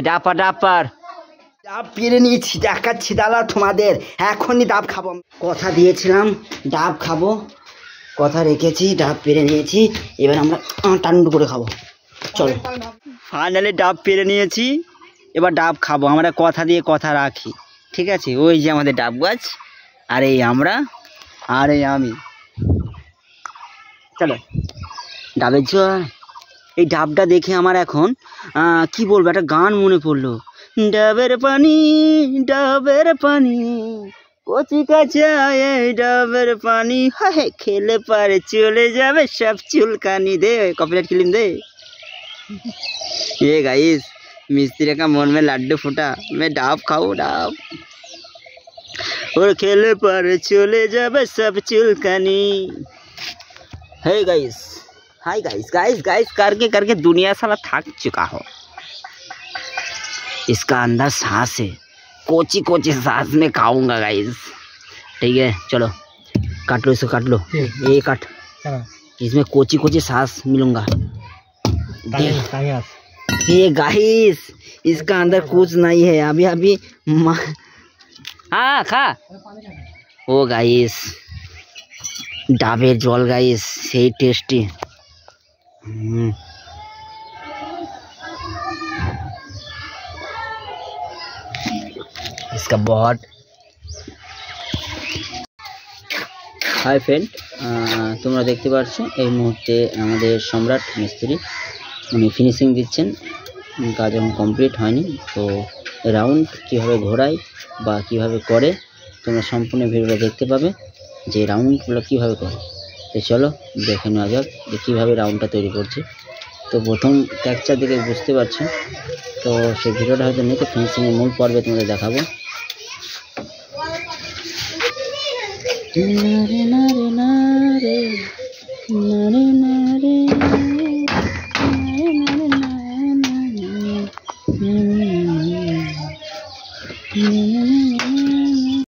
ডাপার ডাপার ডাব পেরে নিয়েছি, দেখাচ্ছি দাদা তোমাদের, এখনই ডাব খাবো। কথা দিয়েছিলাম ডাব খাবো, কথা রেখেছি, ডাব পেরে নিয়েছি, এবার আমরা টান্ডু করে খাবো। চলো, ফাইনালি ডাব পেরে নিয়েছি, এবার ডাব খাবো। আমরা কথা দিয়ে কথা রাখি, ঠিক আছে? ওই যে আমাদের ডাব গাছ, আর এই আমরা, আর এই আমি। চলো ডাবের জল। এই ডাবটা দেখে আমার এখন কি বলবো, একটা গান মনে পড়লো। ডাবের পানি, ডাবের পানি, কচি কাঁচা এই ডাবের পানি, হায় খেলে পারে চলে যাবে সব চুলকানি। দে কপিরাইট ক্লিম দে। ये गाइस मिस्त्री का मन में लड्डू फूटा, मैं डाब खाऊं डाब, और खेले पर चले जावे सब चुलकानी। Hey guys, hi guys, guys guys करके करके दुनिया साला थक चुका हो। इसका अंदर सांस है, कोची कोची सांस में खाऊंगा गाइस। ठीक है चलो काट लो इसको, काट लो, ये काट, इसमें कोची कोची सांस मिलूंगा। ये गाइस इसका अंदर कुछ नहीं है, अभी अभी हाँ खा। ओ गाइस डाबेर जल गाइस, सही टेस्टी। इसका बहुत हाय फ्रेंड, তোমরা দেখতে পাচ্ছ এই মুহূর্তে আমাদের সম্রাট মিস্ত্রি উনি ফিনিশিং দিচ্ছেন, কাজ এখন কমপ্লিট হয়নি। তো রাউন্ড কীভাবে ঘোরায় বা কীভাবে করে তোমরা সম্পূর্ণ ভিডিওটা দেখতে পাবে, যে রাউন্ডগুলো কীভাবে করে। তো চলো দেখে নেওয়া যাক যে কীভাবে রাউন্ডটা তৈরি করছে। তো প্রথম টেক্সচার দেখে বুঝতে পারছো, তো সেই ভিডিওটা হয়তো নেই, তো ফিনিশিংয়ের মূল পর্বে তোমাদের দেখাবো। নারে নারে নারে নারে